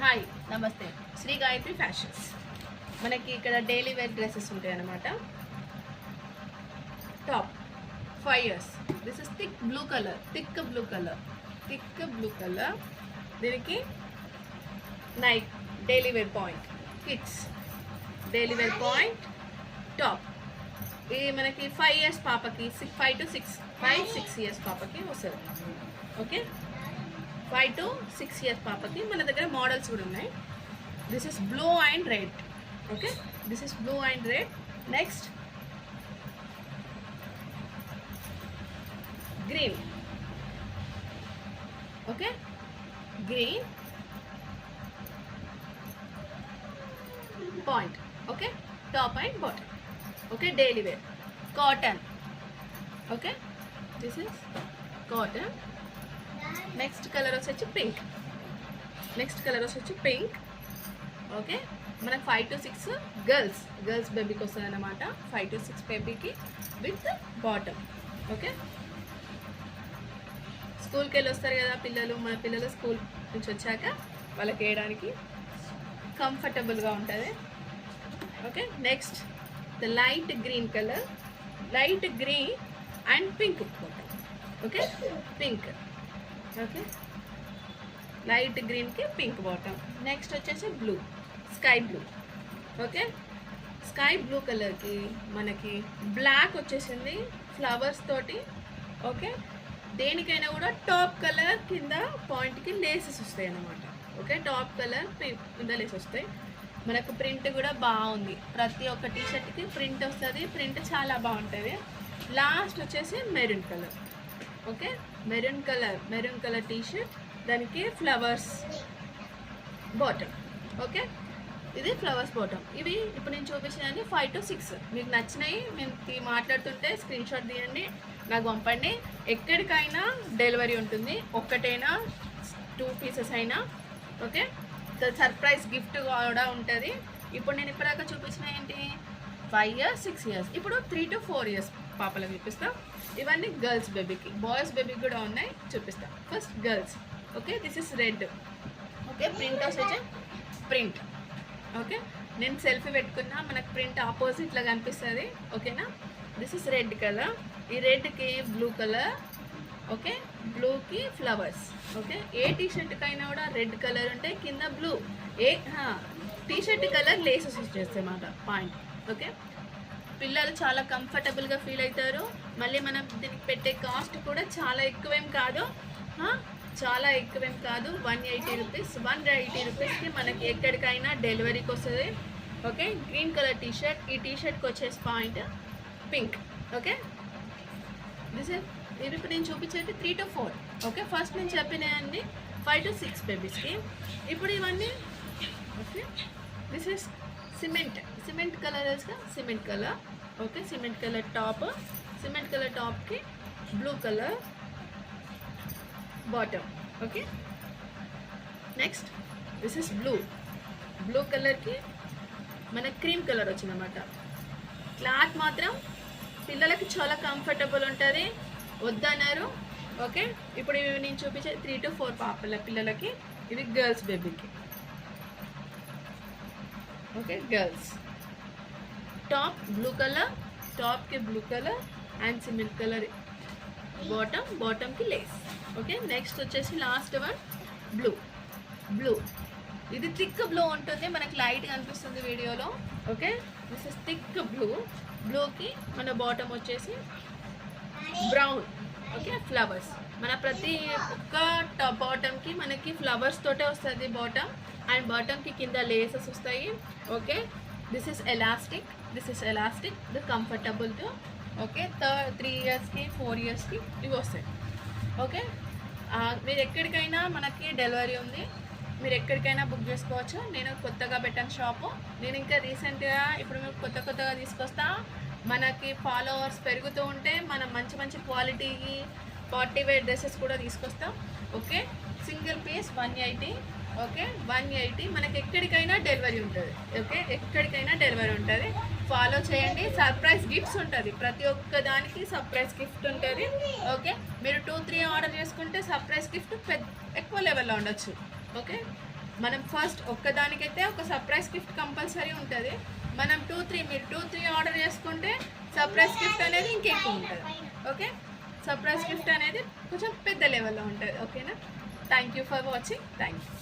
Hi నమస్తే Shri Gayatri fashions మనకి ఇక్కడ డైలీ వేర్ డ్రెస్సెస్ ఉంటాయి అన్నమాట. Top 5 years. This is thick blue colour దీనికి Nike daily wear point kids daily wear point top. ఇది మనకి 5 years పాపకి 5 to 6 years పాపకి వస్తుంది. ఓకే 5 to 6 years పాపకి మన దగ్గర మోడల్స్ కూడా ఉన్నాయి. This is blue and red. Okay this is blue and red. Next green. Okay green point. Okay top and bottom. Okay daily wear cotton. Okay this is cotton. Next colour వచ్చి pink. Okay మనకు 5 to 6 girls బేబీకి వస్తుంది అన్నమాట. 5 to 6 బేబీకి with bottom. Okay స్కూల్కి వెళ్ళి వస్తారు కదా మన పిల్లలు స్కూల్ నుంచి వచ్చాక వాళ్ళకి వేయడానికి కంఫర్టబుల్గా ఉంటుంది. Okay next the light green colour, light green and pink. Okay pink. Okay light గ్రీన్కి పింక్ బాటమ్. నెక్స్ట్ వచ్చేసి blue, sky blue. Okay sky blue కలర్కి మనకి బ్లాక్ వచ్చేసింది ఫ్లవర్స్ తోటి. ఓకే దేనికైనా కూడా టాప్ కలర్ కింద పాయింట్కి లేసెస్ వస్తాయి అన్నమాట. ఓకే టాప్ కలర్ కింద లేసెస్ వస్తాయి. మనకు ప్రింట్ కూడా బాగుంది. ప్రతి ఒక్క టీషర్ట్కి ప్రింట్ వస్తుంది. ప్రింట్ చాలా బాగుంటుంది. లాస్ట్ వచ్చేసి maroon colour. Okay maroon colour T-shirt, దానికి ఫ్లవర్స్ బాటమ్. ఓకే ఇది ఫ్లవర్స్ బాటమ్. ఇవి ఇప్పుడు నేను చూపించినవి 5 to 6. మీకు నచ్చినాయి మేము మాట్లాడుతుంటే స్క్రీన్ షాట్ తీయండి, నాకు పంపండి. ఎక్కడికైనా డెలివరీ ఉంటుంది, ఒక్కటైనా 2 pieces అయినా. ఓకే సర్ప్రైజ్ గిఫ్ట్ కూడా ఉంటుంది. ఇప్పుడు నేను ఇప్పటిదాకా చూపించిన ఏంటి 5 years 6 years. ఇప్పుడు 3 to 4 years పాపలకు చూపిస్తాం. ఇవన్నీ గర్ల్స్ బేబీకి. బాయ్స్ బేబీకి కూడా ఉన్నాయి, చూపిస్తాం. First girls. Okay this is red. Okay print వచ్చే ప్రింట్. ఓకే నేను సెల్ఫీ పెట్టుకున్నా, మనకు ప్రింట్ ఆపోజిట్లో కనిపిస్తుంది. ఓకేనా దిస్ ఇస్ రెడ్ కలర్. ఈ రెడ్కి బ్లూ కలర్. ఓకే బ్లూకి ఫ్లవర్స్. ఓకే ఏ టీషర్ట్కైనా కూడా రెడ్ కలర్ ఉంటే కింద బ్లూ. టీషర్ట్ కలర్ లేసెస్ వచ్చేస్తాయి అన్నమాట పాయింట్. ఓకే పిల్లలు చాలా కంఫర్టబుల్గా ఫీల్ అవుతారు. మళ్ళీ మనం దీనికి పెట్టే కాస్ట్ కూడా చాలా ఎక్కువేం కాదు. 180 రూపీస్. 180 రూపీస్కి మనకి ఎక్కడికైనా డెలివరీకి వస్తుంది. Okay green colour T-shirt. ఈ టీషర్ట్కి వచ్చేసి పాయింట్ పింక్. ఓకే దిస్ ఇవి ఇప్పుడు నేను చూపించేది 3 to 4. ఓకే ఫస్ట్ నేను చెప్పినాయండి 5 to 6 బేబీస్కి. ఇప్పుడు ఇవన్నీ okay this is cement colour cement colour. Okay cement colour టాప్కి blue colour bottom. Okay next this is blue కలర్కి మనకి క్రీమ్ కలర్ వచ్చిందన్నమాట. క్లాత్ మాత్రం పిల్లలకి చాలా కంఫర్టబుల్ ఉంటుంది, వద్దన్నారు. ఓకే ఇప్పుడు ఇవి నేను చూపించే 3 to 4 పిల్లలకి. ఇవి గర్ల్స్ బేబీకి. Okay girls top blue colour, టాప్కి blue colour and cement colour బాటమ్కి లేస్. ఓకే నెక్స్ట్ వచ్చేసి లాస్ట్ వన్ బ్లూ. ఇది థిక్ బ్లూ ఉంటుంది, మనకి లైట్గా అనిపిస్తుంది వీడియోలో. ఓకే దిస్ ఇస్ థిక్ బ్లూకి మన బాటమ్ వచ్చేసి బ్రౌన్. Okay flowers. మన ప్రతి ఒక్క బాటమ్కి మనకి ఫ్లవర్స్ తోటే వస్తుంది బాటమ్. అండ్ బాటమ్కి కింద లేసెస్ వస్తాయి. Okay this is elastic. The comfortable to. Okay 3 yearsకి 4 yearsకి ఇవి వస్తాయి. ఓకే మీరు ఎక్కడికైనా మనకి డెలివరీ ఉంది, మీరు ఎక్కడికైనా బుక్ చేసుకోవచ్చు. నేను కొత్తగా పెట్టాను షాపు. నేను ఇంకా రీసెంట్గా ఇప్పుడు మేము కొత్తగా తీసుకొస్తా. మనకి ఫాలోవర్స్ పెరుగుతూ ఉంటే మనం మంచి క్వాలిటీ పార్టీ వేర్ డ్రెస్సెస్ కూడా తీసుకొస్తాం. Okay single piece 180. ఓకే 180 మనకి ఎక్కడికైనా డెలివరీ ఉంటుంది. ఓకే ఎక్కడికైనా డెలివరీ ఉంటుంది. ఫాలో చేయండి. సర్ప్రైజ్ గిఫ్ట్స్ ఉంటుంది, ప్రతి ఒక్క దానికి సర్ప్రైజ్ గిఫ్ట్ ఉంటుంది. ఓకే మీరు 2-3 ఆర్డర్ చేసుకుంటే సర్ప్రైజ్ గిఫ్ట్ ఎక్కువ లెవెల్లో ఉండొచ్చు. ఓకే మనం ఫస్ట్ ఒక్కదానికైతే ఒక సర్ప్రైజ్ గిఫ్ట్ కంపల్సరీ ఉంటుంది. మనం 2-3 మీరు 2-3 ఆర్డర్ చేసుకుంటే సర్ప్రైజ్ గిఫ్ట్ అనేది ఇంకెక్కువ ఉంటుంది. ఓకే, సర్ప్రైజ్ గిఫ్ట్ అనేది కొంచెం పెద్ద లెవెల్లో ఉంటుంది. ఓకేనా? Thank you for watching. Thank you.